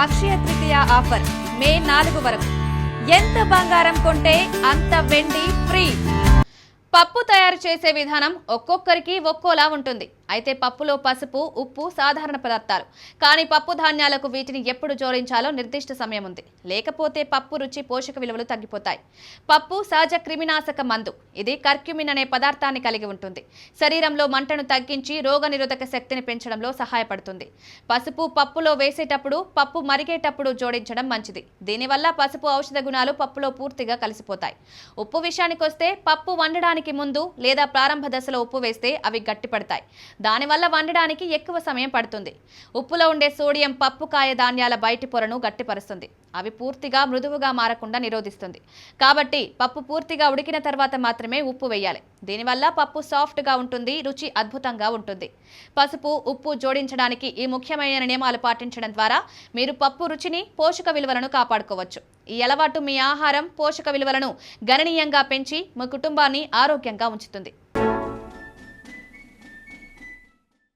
Akshaya Tritiya offer మే 4 వరకు. ఎంత బంగారం కొంటే అంత వెండి ఫ్రీ. పప్పు తయారు చేసే విధానం ఒక్కొక్కరికి ఒక్కోలా ఉంటుంది. అయితే పప్పులో పసుపు, ఉప్పు సాధారణ పదార్థాలు. కానీ పప్పు ధాన్యాలకు వీటిని ఎప్పుడు జోడించాలో నిర్దిష్ట సమయం ఉంది. లేకపోతే పప్పు రుచి, పోషక విలువలు తగ్గిపోతాయి. పప్పు సహజ క్రిమినాశక మందు. ఇది కర్క్యూమిన్ అనే పదార్థాన్ని కలిగి ఉంటుంది. శరీరంలో మంటను తగ్గించి రోగనిరోధక శక్తిని పెంచడంలో సహాయపడుతుంది. పసుపు పప్పులో వేసేటప్పుడు, పప్పు మరిగేటప్పుడు జోడించడం మంచిది. దీనివల్ల పసుపు ఔషధ గుణాలు పప్పులో పూర్తిగా కలిసిపోతాయి. ఉప్పు విషయానికొస్తే పప్పు వండడానికి ముందు లేదా ప్రారంభ దశలో ఉప్పు వేస్తే అవి గట్టిపడతాయి. దానివల్ల వండడానికి ఎక్కువ సమయం పడుతుంది. ఉప్పులో ఉండే సోడియం పప్పు కాయ ధాన్యాల బయటి పొరను గట్టిపరుస్తుంది. అవి పూర్తిగా మృదువుగా మారకుండా నిరోధిస్తుంది. కాబట్టి పప్పు పూర్తిగా ఉడికిన తర్వాత మాత్రమే ఉప్పు వేయాలి. దీనివల్ల పప్పు సాఫ్ట్గా ఉంటుంది, రుచి అద్భుతంగా ఉంటుంది. పసుపు, ఉప్పు జోడించడానికి ఈ ముఖ్యమైన నియమాలు పాటించడం ద్వారా మీరు పప్పు రుచిని, పోషక విలువలను కాపాడుకోవచ్చు. ఈ అలవాటు మీ ఆహారం, పోషక విలువలను గణనీయంగా పెంచి మీ కుటుంబాన్ని ఆరోగ్యంగా ఉంచుతుంది.